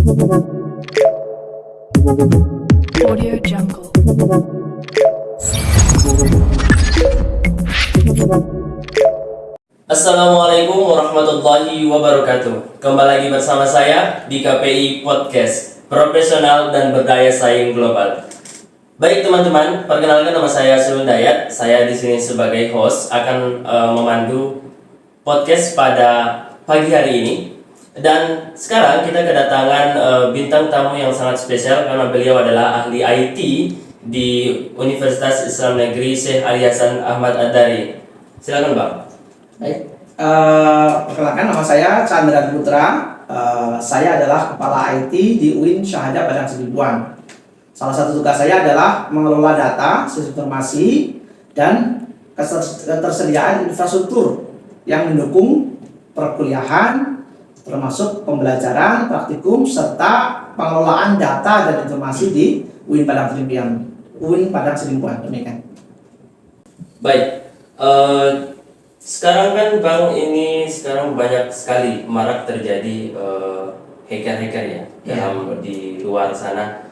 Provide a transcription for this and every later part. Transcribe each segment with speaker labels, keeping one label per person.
Speaker 1: Audio Jungle.
Speaker 2: Assalamualaikum warahmatullahi wabarakatuh. Kembali lagi bersama saya di KPI Podcast, profesional dan berdaya saing global. Baik teman-teman, perkenalkan nama saya Sulun Dayat. Saya di sini sebagai host akan memandu podcast pada pagi hari ini. Dan sekarang kita kedatangan bintang tamu yang sangat spesial karena beliau adalah ahli IT di Universitas Islam Negeri Syekh Ali Hasan Ahmad Ad-Dari. Silakan Bang.
Speaker 3: Baik, perkenalkan nama saya Chandra Putra. Saya adalah kepala IT di UIN Syahada Padang Sidempuan. Salah satu tugas saya adalah mengelola data, sistem informasi, dan ketersediaan infrastruktur yang mendukung perkuliahan, termasuk pembelajaran, praktikum, serta pengelolaan data dan informasi di UIN Padang Sidempuan. Demikian.
Speaker 2: Baik. Sekarang kan Bang, ini sekarang banyak sekali marak terjadi hacker-hacker ya dalam di luar sana,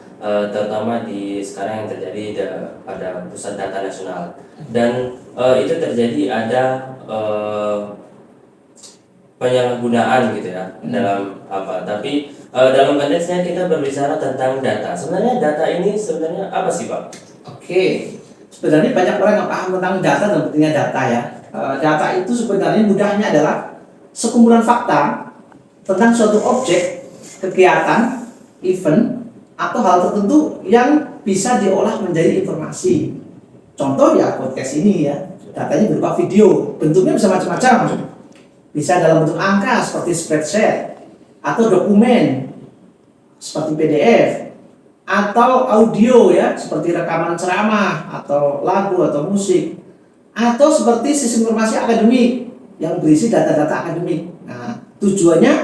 Speaker 2: terutama di sekarang yang terjadi pada pusat data nasional, dan itu terjadi ada penyalahgunaan gitu ya dalam apa, tapi dalam konteksnya kita berbicara tentang data. Sebenarnya data ini sebenarnya apa sih Pak?
Speaker 3: Oke, sebenarnya banyak orang yang paham tentang data dan pentingnya data ya. Data itu sebenarnya mudahnya adalah sekumpulan fakta tentang suatu objek, kegiatan, event, atau hal tertentu yang bisa diolah menjadi informasi. Contoh ya podcast ini ya, datanya berupa video, bentuknya bisa macam-macam. Bisa dalam bentuk angka seperti spreadsheet, atau dokumen seperti PDF, atau audio ya seperti rekaman ceramah atau lagu atau musik, atau seperti sistem informasi akademik yang berisi data-data akademik. Nah, tujuannya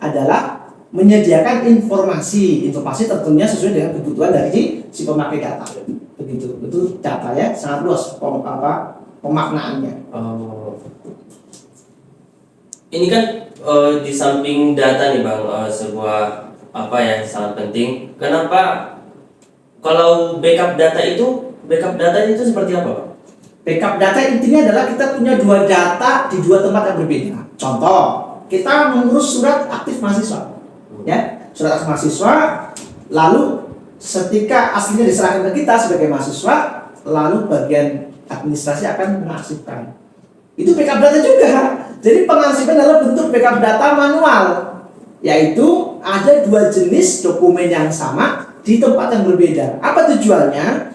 Speaker 3: adalah menyediakan informasi tentunya sesuai dengan kebutuhan dari si pemakai data. Begitu, itu data ya, sangat luas pemaknaannya.
Speaker 2: Ini kan di samping data nih Bang, sebuah apa ya sangat penting. Kenapa kalau backup data itu seperti apa Bang?
Speaker 3: Backup data intinya adalah kita punya dua data di dua tempat yang berbeda. Contoh, kita mengurus surat aktif mahasiswa, ya, surat aktif mahasiswa. Lalu ketika aslinya diserahkan ke kita sebagai mahasiswa, lalu bagian administrasi akan mengarsipkan. Itu backup data juga. Jadi pengarsipan adalah bentuk backup data manual, yaitu ada dua jenis dokumen yang sama di tempat yang berbeda. Apa tujuannya?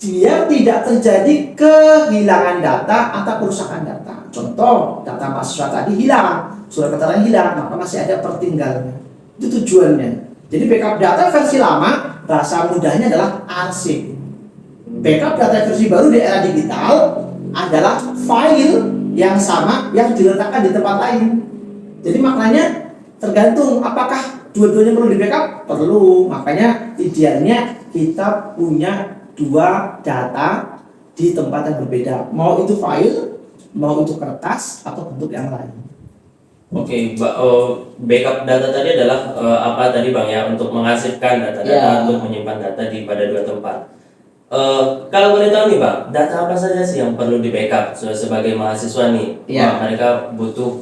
Speaker 3: Dia tidak terjadi kehilangan data atau kerusakan data. Contoh, data mahasiswa tadi hilang, surat keterangan hilang, maka masih ada pertinggalannya. Itu tujuannya. Jadi backup data versi lama, bahasa mudahnya adalah arsip. Backup data versi baru di era digital adalah file yang sama yang diletakkan di tempat lain. Jadi maknanya tergantung apakah dua-duanya perlu di backup? Perlu. Makanya idealnya kita punya dua data di tempat yang berbeda, mau itu file, mau itu kertas atau bentuk yang lain.
Speaker 2: Oke, backup data tadi adalah apa tadi Bang ya, untuk mengarsipkan data-data, untuk menyimpan data di pada dua tempat. Kalau boleh tahu nih Bang, data apa saja sih yang perlu di backup sebagai mahasiswa nih? Mereka butuh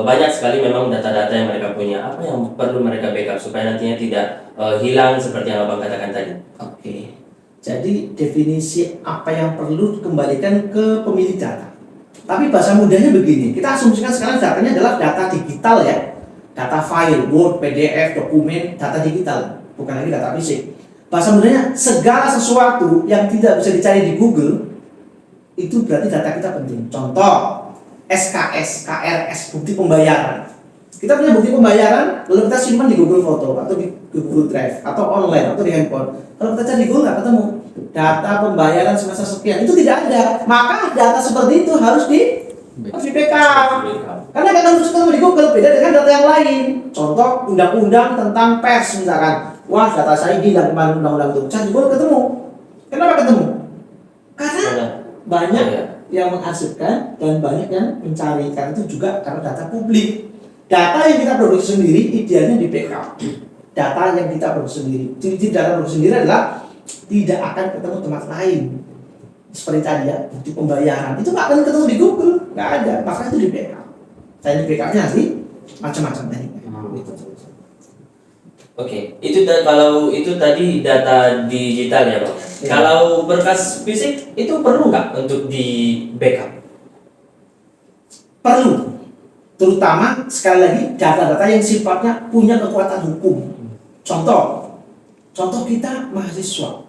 Speaker 2: banyak sekali memang data-data yang mereka punya. Apa yang perlu mereka backup supaya nantinya tidak hilang seperti yang Abang katakan tadi?
Speaker 3: Oke. Jadi definisi apa yang perlu dikembalikan ke pemilik data. Tapi bahasa mudahnya begini, kita asumsikan sekarang datanya adalah data digital ya, data file, Word, PDF, dokumen, data digital, bukan lagi data fisik. Bahasa mudahnya, segala sesuatu yang tidak bisa dicari di Google itu berarti data kita penting. Contoh, SKS, KRS, bukti pembayaran. Kita punya bukti pembayaran, lalu kita simpan di Google Foto atau di Google Drive atau online atau di handphone. Kalau kita cari di Google nggak ketemu data pembayaran semester sekian, itu tidak ada. Maka data seperti itu harus di backup. Karena kan harus ketemu di Google, beda dengan data yang lain. Contoh undang-undang tentang pers misalkan. Wah, data saya hilang kemarin undang-undang itu. Cari Google ketemu. Kenapa ketemu? Karena banyak yang mengarsipkan dan banyak yang mencari. Karena itu juga karena data publik. Data yang kita produksi sendiri idealnya di backup. Data yang kita produksi sendiri. Ciri-ciri data produksi sendiri adalah tidak akan ketemu tempat lain. Seperti tadi ya, bukti pembayaran itu nggak akan ketemu di Google, nggak ada. Maka itu di backup. Dan di backupnya nanti macam-macam tekniknya. Gitu.
Speaker 2: Oke, itu kalau itu tadi data digital ya Bang.
Speaker 3: Ya.
Speaker 2: Kalau berkas fisik itu perlu nggak untuk di backup?
Speaker 3: Perlu, terutama sekali lagi data-data yang sifatnya punya kekuatan hukum. Contoh kita mahasiswa,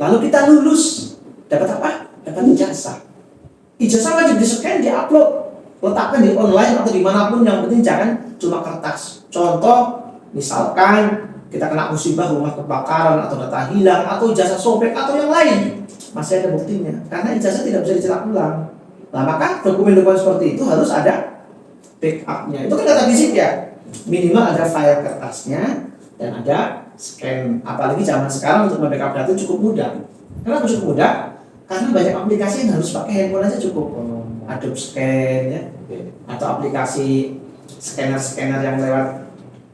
Speaker 3: lalu kita lulus, dapat apa? Dapat ijazah. Ijazah wajib di-scan, di-upload, letakkan di online atau dimanapun, yang penting jangan cuma kertas. Contoh, misalkan kita kena musibah rumah kebakaran atau data hilang atau ijazah sobek atau yang lain, masih ada buktinya karena ijazah tidak bisa dicetak ulang. Nah maka dokumen-dokumen seperti itu harus ada backupnya. Itu kan data fisik ya, minimal ada file kertasnya dan ada scan. Apalagi zaman sekarang untuk membackup data cukup mudah. Kenapa cukup mudah? Karena banyak aplikasi yang harus pakai handphone aja cukup. Adobe Scan ya, atau aplikasi scanner yang lewat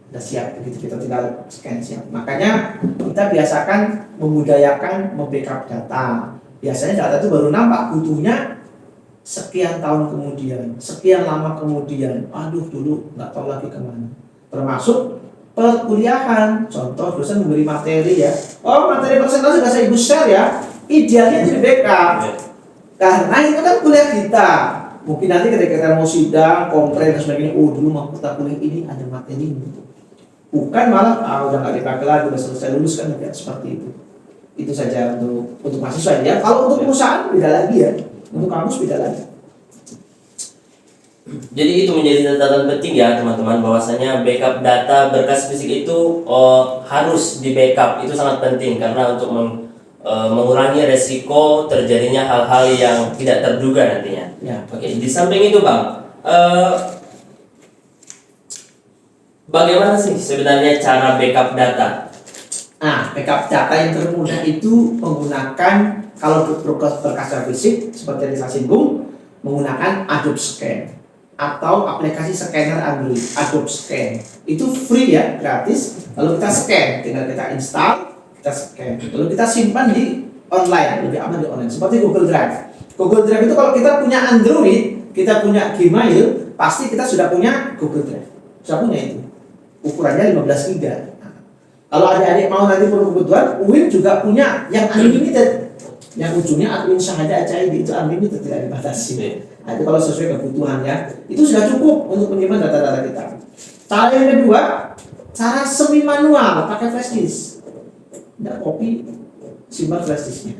Speaker 3: udah siap, begitu kita tinggal scan siap. Makanya kita biasakan membudayakan membackup data. Biasanya data itu baru nampak butuhnya sekian tahun kemudian, sekian lama kemudian. Aduh dulu nggak tahu lagi kemana. Termasuk perkuliahan. Contoh dosen memberi materi ya. Oh materi presentasi bahasa ibu share ya. Idealnya itu di backup. Karena itu kan kuliah kita. Mungkin nanti ketika kita mau sidang, komplain dan sebagainya, oh dulu mau kita kuliah ini ada materi ini. Bukan malah udah nggak dipakai lagi, udah selesai lulus kan, tidak seperti itu. Itu saja untuk mahasiswa ya. Kalau untuk perusahaan beda lagi ya, untuk kampus beda lagi.
Speaker 2: Jadi itu menjadi catatan penting ya teman-teman, bahwasanya backup data berkas fisik itu harus di backup. Itu sangat penting karena untuk mengurangi resiko terjadinya hal-hal yang tidak terduga nantinya.
Speaker 3: Ya.
Speaker 2: Oke, di samping itu Bang, bagaimana sih sebenarnya cara backup data?
Speaker 3: Nah, backup data yang termudah itu menggunakan, kalau berkas fisik seperti yang saya singgung, menggunakan Adobe Scan atau aplikasi scanner Android. Adobe Scan itu free ya, gratis. Lalu kita scan, tinggal kita install, kita scan, lalu kita simpan di online, lebih aman di online, seperti Google Drive. Google Drive itu kalau kita punya Android, kita punya Gmail, pasti kita sudah punya Google Drive, sudah punya itu. Ukurannya 15 GB. Nah, kalau adik-adik mau nanti perlu kebutuhan, UIN juga punya yang unlimited, yang ujungnya admin syahada HID, itu unlimited, tidak dibatasi. Nah, itu kalau sesuai kebutuhan ya, itu sudah cukup untuk menyimpan data-data kita. Cara yang kedua, cara semi manual, pakai flash disk. Tidak copy, simpan flash disknya.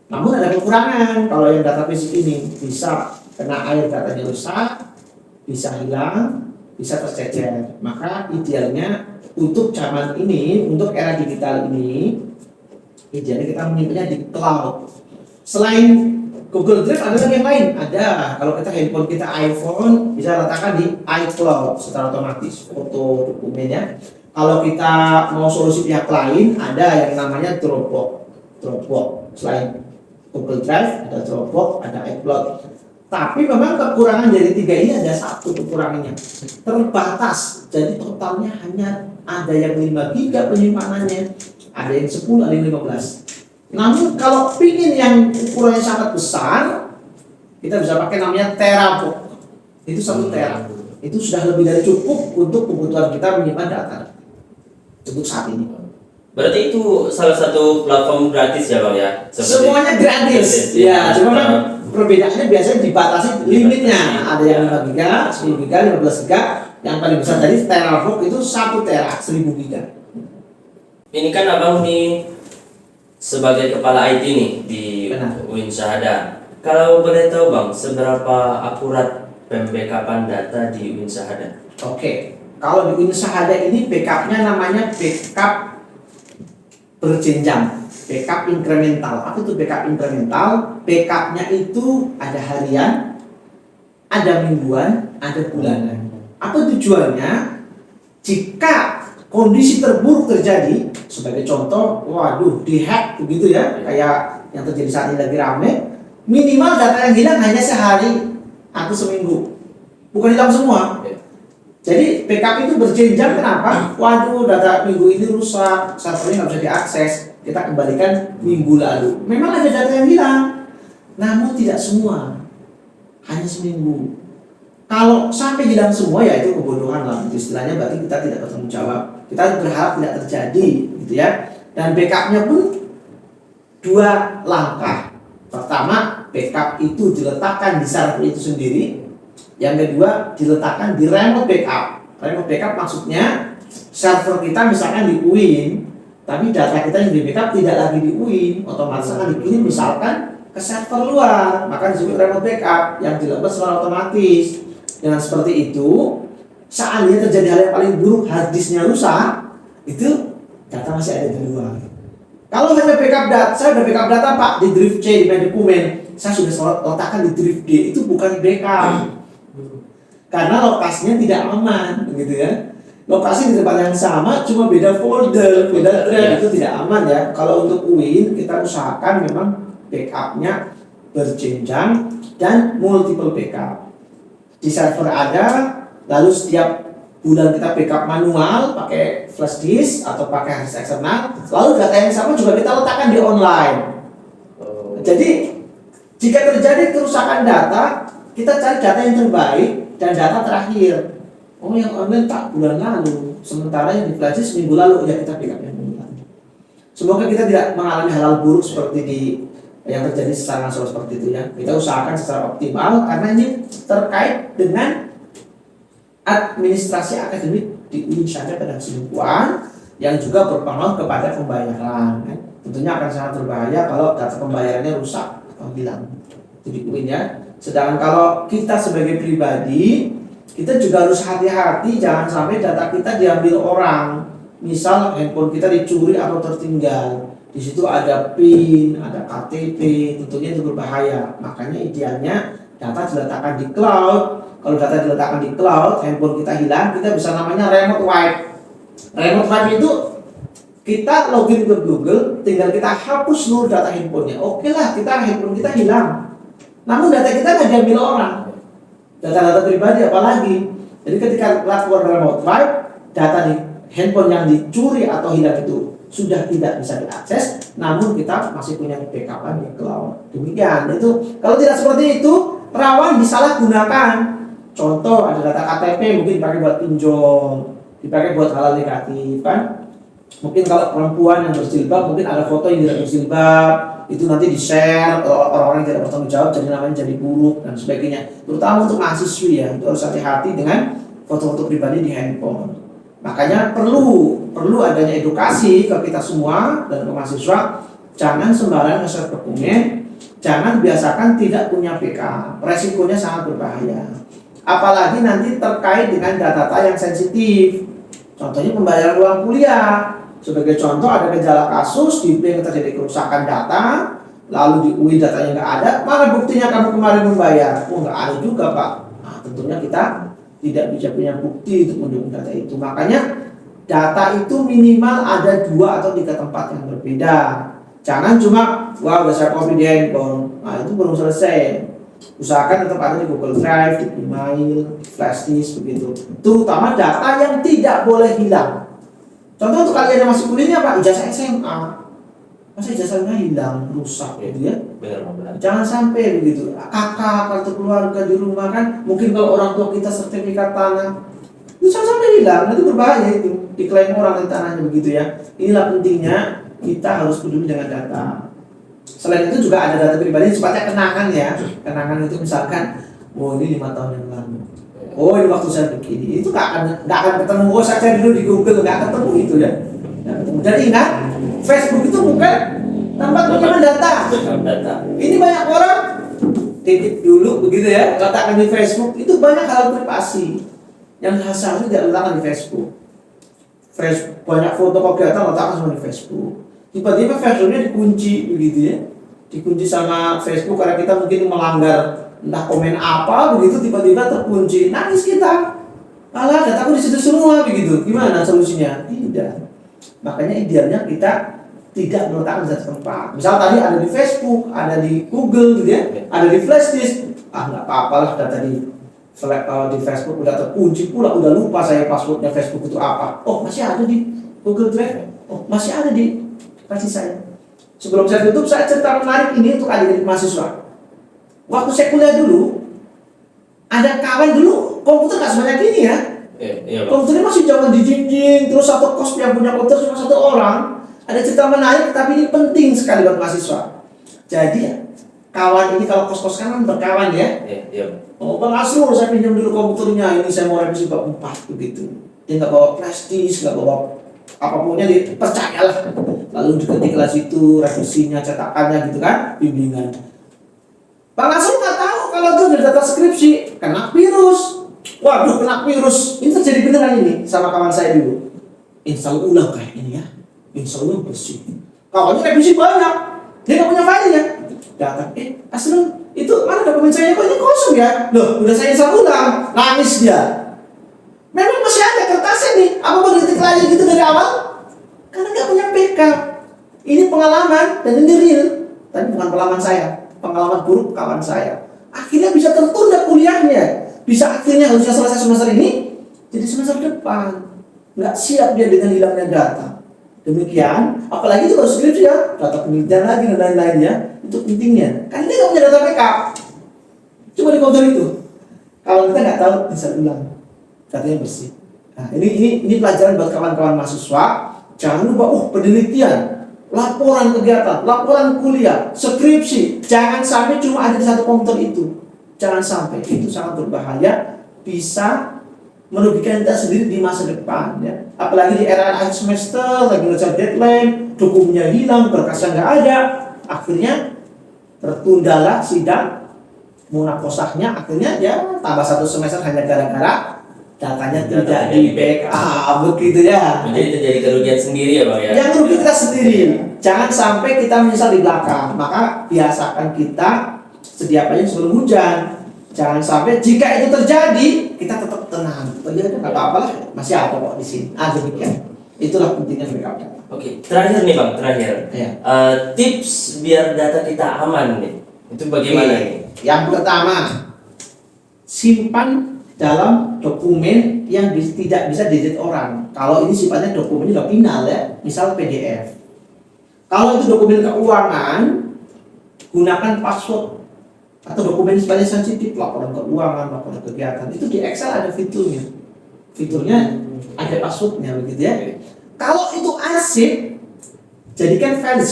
Speaker 3: Namun ada kekurangan, kalau yang data fisik ini bisa kena air datanya rusak, bisa hilang, bisa tercecer. Maka idealnya untuk zaman ini, untuk era digital ini, idealnya kita menyimpannya di cloud. Selain Google Drive ada lagi yang lain. Ada, kalau kita handphone kita iPhone bisa letakkan di iCloud secara otomatis foto dokumennya. Kalau kita mau solusi pihak lain, ada yang namanya Dropbox. Selain Google Drive ada Dropbox, ada iCloud. Tapi memang kekurangan dari tiga ini ada satu kekurangannya, terbatas. Jadi totalnya hanya ada yang 5 GB penyimpanannya, ada yang 10, ada yang 15. Namun kalau pingin yang ukurannya sangat besar, kita bisa pakai namanya Terabox. Itu 1 tera. Itu sudah lebih dari cukup untuk kebutuhan kita menyimpan data untuk saat ini.
Speaker 2: Berarti itu salah satu platform gratis ya Bang ya?
Speaker 3: Semuanya gratis. Ya, cuma kan perbedaannya biasanya dibatasi limitnya. Ada yang 5 GB, 10 GB, 15 GB. Yang paling besar tadi Terabox itu 1 tera, 1000 GB.
Speaker 2: Ini kan Abang nih sebagai kepala IT nih di UIN Syahada. Kalau boleh tahu Bang, seberapa akurat pembackupan data di UIN Syahada?
Speaker 3: Oke, kalau di UIN Syahada ini backupnya namanya backup berjenjang, backup incremental. Apa itu backup incremental? Backupnya itu ada harian, ada mingguan, ada bulanan. Apa tujuannya? Jika kondisi terburuk terjadi, sebagai contoh, waduh, dihack begitu ya, kayak yang terjadi saat ini lagi rame, minimal data yang hilang hanya sehari atau seminggu, bukan hilang semua. Jadi backup itu berjenjang. Kenapa? Waduh, data minggu ini rusak, servernya nggak bisa diakses. Kita kembalikan minggu lalu. Memang ada data yang hilang, namun tidak semua, hanya seminggu. Kalau sampai hilang semua ya itu kebodohan lah. Itu istilahnya berarti kita tidak bertanggung jawab. Kita berharap tidak terjadi, gitu ya. Dan backupnya pun dua langkah. Pertama, backup itu diletakkan di server itu sendiri. Yang kedua, diletakkan di remote backup. Remote backup maksudnya server kita misalkan di UIN, tapi data kita yang di backup tidak lagi di UIN, otomatis akan dikirim misalkan ke server luar, maka disebut remote backup yang dilakukan secara otomatis. Dengan seperti itu, seandainya terjadi hal yang paling buruk, hard disknya rusak, itu data masih ada di luar. Kalau hanya backup data, saya sudah backup data Pak di drive C di dokumen, saya sudah letakkan di drive D, itu bukan backup. Karena lokasinya tidak aman, begitu ya. Lokasi di tempat yang sama, cuma beda folder, beda drive, itu tidak aman ya. Kalau untuk UIN kita usahakan memang backupnya berjenjang dan multiple backup. Di server ada, lalu setiap bulan kita backup manual pakai flash disk atau pakai hard disk eksternal, lalu data yang sama juga kita letakkan di online. Jadi jika terjadi kerusakan data, kita cari data yang terbaik dan data terakhir. Oh, yang online tak bulan lalu, sementara yang di flash disk minggu lalu, ya kita backup yang minggu lalu. Semoga kita tidak mengalami hal buruk seperti yang terjadi secara nasional seperti itu ya. Kita usahakan secara optimal karena ini terkait dengan administrasi akademik di UIN Syariah dan Selingkuhan yang juga berpengaruh kepada pembayaran. Tentunya akan sangat berbahaya kalau data pembayarannya rusak atau hilang. Itu di UIN ya. Sedangkan kalau kita sebagai pribadi, kita juga harus hati-hati jangan sampai data kita diambil orang. Misal handphone kita dicuri atau tertinggal. Di situ ada PIN, ada KTP, tentunya itu berbahaya. Makanya idealnya data diletakkan di cloud. Kalau data diletakkan di cloud, handphone kita hilang, kita bisa namanya remote wipe. Remote wipe itu kita login ke Google, tinggal kita hapus seluruh data handphonenya. Oke lah, handphone kita hilang. Namun data kita nggak diambil orang, data-data pribadi apalagi. Jadi ketika lakukan remote wipe, data di handphone yang dicuri atau hilang itu sudah tidak bisa diakses, namun kita masih punya backup di cloud. Demikian. Itu kalau tidak seperti itu rawan disalahgunakan. Contoh ada data KTP mungkin dipakai buat pinjol, dipakai buat hal negatif kan. Mungkin kalau perempuan yang berjilbab mungkin ada foto yang tidak berjilbab, itu nanti di-share orang-orang yang tidak bertanggung jawab, jadi namanya jadi buruk dan sebagainya. Terutama untuk mahasiswi ya, itu harus hati-hati dengan foto-foto pribadi di handphone. Makanya perlu adanya edukasi ke kita semua dan ke mahasiswa, jangan sembarangan nge-share dokumen, jangan biasakan tidak punya backup. Resikonya sangat berbahaya. Apalagi nanti terkait dengan data-data yang sensitif. Contohnya pembayaran uang kuliah. Sebagai contoh ada gejala kasus di bank terjadi kerusakan data, lalu di UIN datanya nggak ada, mana buktinya kamu kemarin membayar? Oh nggak ada juga Pak. Nah, tentunya kita tidak bisa punya bukti untuk mendukung data itu. Makanya data itu minimal ada 2 atau 3 tempat yang berbeda. Jangan cuma wah udah saya copy di handphone, nah itu belum selesai. Usahakan tetap ada di Google Drive, di email, flash disk begitu. Terutama data yang tidak boleh hilang. Contoh untuk kalian yang masih kuliah Pak, ijazah SMA, masa ijazahnya hilang, rusak gitu ya.
Speaker 2: Benar.
Speaker 3: Jangan sampai begitu. Kakak, kartu keluarga di rumah kan, mungkin kalau orang tua kita sertifikat tanah, itu jangan sampai hilang, nanti berbahaya itu. Diklaim orang di tanahnya begitu ya. Inilah pentingnya kita harus peduli dengan data. Selain itu juga ada data pribadi sifatnya kenangan ya. Kenangan itu misalkan, oh ini 5 tahun yang lalu. Oh ini waktu saya begini, itu nggak akan ketemu. Oh saya cari dulu di Google, nggak ketemu itu ya. Dan ingat, Facebook itu bukan tempat penyimpanan data. Ini banyak orang titip dulu begitu ya, letakkan di Facebook. Itu banyak hal privasi yang seharusnya tidak letakkan di Facebook. Banyak foto kegiatan letakkan semua di Facebook. Tiba-tiba Facebooknya dikunci begitu ya, dikunci sama Facebook karena kita mungkin melanggar entah komen apa begitu, tiba-tiba terkunci, nangis kita. Alah, dataku di situ semua begitu. Gimana solusinya? Tidak. Makanya idealnya kita tidak meletakkan di satu tempat. Misal tadi ada di Facebook, ada di Google gitu ya, ada di flash disk. Ah nggak apa-apa lah data di di Facebook udah terkunci pula, udah lupa saya passwordnya Facebook itu apa. Oh, masih ada di Google Drive. Oh, masih ada di kasih saya. Sebelum saya tutup, saya cerita menarik ini untuk adik-adik mahasiswa. Waktu saya kuliah dulu, ada kawan dulu komputer nggak sebanyak ini ya.
Speaker 2: Iya, Bang.
Speaker 3: Komputernya masih zaman dijinjing, terus satu kos yang punya komputer cuma satu orang. Ada cerita menarik, tapi ini penting sekali buat mahasiswa. Jadi ya, kawan ini kalau kos-kos kan berkawan ya.
Speaker 2: Iya.
Speaker 3: Oh, Bang Asrul, saya pinjam dulu komputernya, ini saya mau revisi bab 4 begitu. Dia nggak bawa flash disk, nggak bawa apapunnya, percayalah. Lalu diketiklah situ revisinya, cetakannya gitu kan, bimbingan. Bang Asrul nggak tahu kalau itu dari data skripsi kena virus. Waduh, kena virus. Ini terjadi beneran ini sama kawan saya dulu. Install ulang kayak ini ya. Install ulang bersih. Kawannya revisi banyak. Dia nggak punya filenya. Datang, Asrul, itu mana dokumen saya kok ini kosong ya? Loh, udah saya install ulang. Nangis dia. Memang masih ada kertasnya nih. Apa mau diketik lagi gitu dari awal? Karena nggak punya backup. Ini pengalaman dan ini real. Tapi bukan pengalaman saya. Pengalaman buruk kawan saya. Akhirnya bisa tertunda kuliahnya. Bisa akhirnya harusnya selesai semester ini, jadi semester depan. Nggak siap dia dengan hilangnya data. Demikian, apalagi itu kalau skripsi ya, data penelitian lagi dan lain-lainnya, itu pentingnya. Karena dia nggak punya data backup. Cuma di komputer itu. Kalau kita nggak tahu, bisa ulang. Datanya bersih. Nah, ini pelajaran buat kawan-kawan mahasiswa. Jangan lupa, penelitian, laporan kegiatan, laporan kuliah, skripsi, jangan sampai cuma ada di satu komputer itu. Jangan sampai, itu sangat berbahaya, bisa merugikan kita sendiri di masa depan ya. Apalagi di era akhir semester, lagi ngejar deadline, dokumennya hilang, berkasnya nggak ada, akhirnya tertundalah sidang munakosahnya, akhirnya ya tambah satu semester hanya gara-gara datanya tidak di backup begitu ya.
Speaker 2: Jadi terjadi kerugian sendiri ya, Bang ya.
Speaker 3: Yang rugi kita sendiri. Jangan sampai kita menyesal di belakang. Maka biasakan kita sedia payung sebelum hujan. Jangan sampai jika itu terjadi kita tetap tenang. Terjadi nggak apa-apa lah, masih ada kok di sini. Demikian. Itulah pentingnya backup data.
Speaker 2: Oke, terakhir nih Bang, terakhir.
Speaker 3: Ya.
Speaker 2: Tips biar data kita aman nih. Itu bagaimana nih?
Speaker 3: Yang pertama, simpan dalam dokumen yang tidak bisa digit orang. Kalau ini sifatnya dokumennya udah final ya, misal PDF. Kalau itu dokumen keuangan, gunakan password atau dokumen sifatnya sensitif, laporan keuangan, laporan kegiatan. Itu di Excel ada fiturnya. Fiturnya ada passwordnya begitu ya. Kalau itu arsip, jadikan file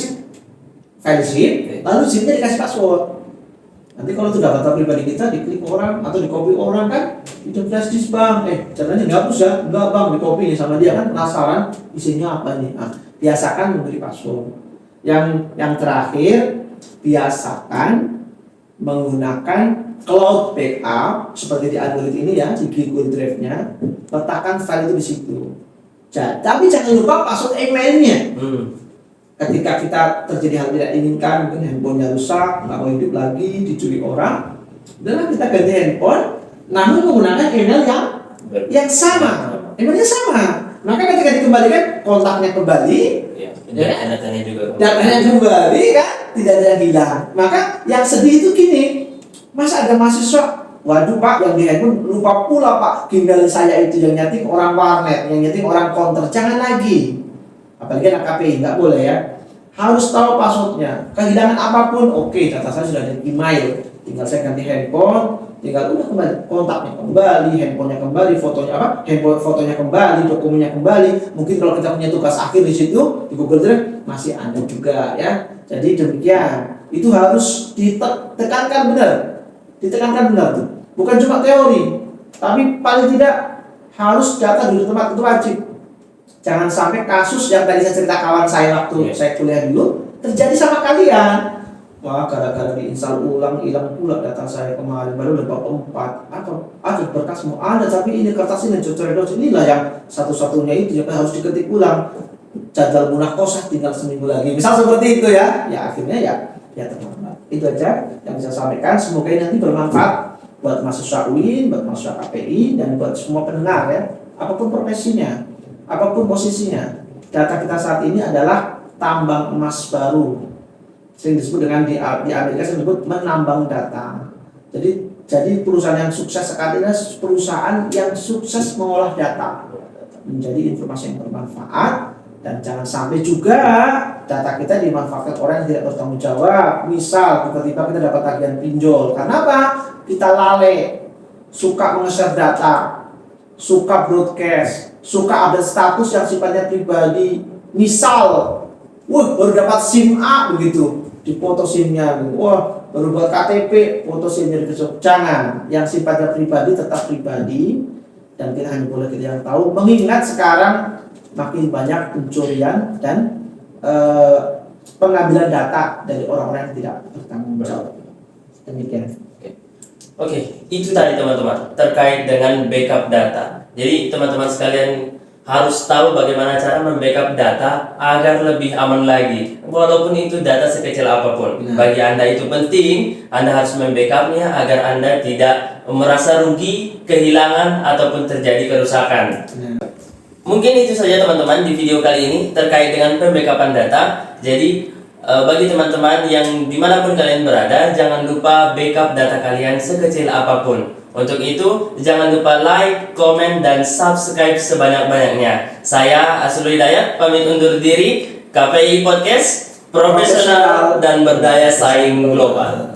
Speaker 3: zip, lalu zipnya dikasih password. Nanti kalau itu data pribadi kita diklik orang atau dikopi orang kan, itu flash disk Bang, caranya dihapus ya, enggak Bang, dikopi sama dia kan penasaran isinya apa nih. Biasakan memberi password. Yang terakhir, biasakan menggunakan cloud backup seperti di Android ini ya, di Google Drive-nya, letakkan file itu di situ. Tapi jangan lupa password emailnya. Ketika kita terjadi hal tidak inginkan, mungkin handphonenya rusak, nggak mau hidup lagi, dicuri orang, dan kita ganti handphone, namun menggunakan email yang sama, emailnya sama. Maka ketika dikembalikan, kontaknya kembali,
Speaker 2: datanya juga
Speaker 3: kembali kan, tidak ada yang hilang. Maka yang sedih itu gini, masa ada mahasiswa, waduh Pak, yang di handphone lupa pula Pak, email saya itu yang nyeting orang warnet, yang nyeting orang counter, jangan lagi. Apalagi anak KPI, nggak boleh ya. Harus tahu passwordnya. Kehilangan apapun, data saya sudah ada di email. Tinggal saya ganti handphone, tinggal udah kembali, kontaknya kembali, handphonenya kembali, fotonya kembali, dokumennya kembali. Mungkin kalau kita punya tugas akhir di situ di Google Drive masih ada juga ya. Jadi demikian. Itu harus ditekankan benar tuh. Bukan cuma teori, tapi paling tidak harus data di tempat itu wajib. Jangan sampai kasus yang tadi saya cerita kawan saya waktu saya kuliah dulu terjadi sama kalian. Wah, gara-gara diinstal ulang, hilang pula data saya kemarin, baru udah bab 4. Ada berkas mau ada, tapi ini kertas ini cocoredos inilah yang satu-satunya itu yang harus diketik ulang. Jadwal munakosah tinggal seminggu lagi. Misal seperti itu ya. Ya akhirnya ya terlambat. Itu aja yang bisa saya sampaikan. Semoga ini nanti bermanfaat buat mahasiswa UIN, buat mahasiswa KPI, dan buat semua pendengar ya. Apapun profesinya, apapun posisinya, data kita saat ini adalah tambang emas baru. Sering disebut dengan di Amerika disebut menambang data. Jadi Jadi perusahaan yang sukses sekali adalah perusahaan yang sukses mengolah data menjadi informasi yang bermanfaat, dan jangan sampai juga data kita dimanfaatkan orang yang tidak bertanggung jawab. Misal tiba-tiba kita dapat tagihan pinjol, karena apa? Kita lalai, suka nge-share data, suka broadcast, suka update status yang sifatnya pribadi. Misal, baru dapat SIM A begitu, dipoto SIM-nya, wah baru buat KTP, foto SIM-nya dikasih. Jangan, yang sifatnya pribadi tetap pribadi, dan kita hanya boleh kita yang tahu. Mengingat sekarang makin banyak pencurian dan pengambilan data dari orang-orang yang tidak bertanggung jawab. Demikian.
Speaker 2: Oke, itu tadi teman-teman terkait dengan backup data. Jadi teman-teman sekalian harus tahu bagaimana cara membackup data agar lebih aman lagi. Walaupun itu data sekecil apapun, bagi Anda itu penting, Anda harus membackupnya agar Anda tidak merasa rugi, kehilangan, ataupun terjadi kerusakan. Mungkin itu saja teman-teman di video kali ini terkait dengan pembackupan data. Jadi bagi teman-teman yang dimanapun kalian berada, jangan lupa backup data kalian sekecil apapun. Untuk itu, jangan lupa like, komen, dan subscribe sebanyak-banyaknya. Saya Asrul Hidayat, pamit undur diri. KPI Podcast, profesional dan berdaya saing global.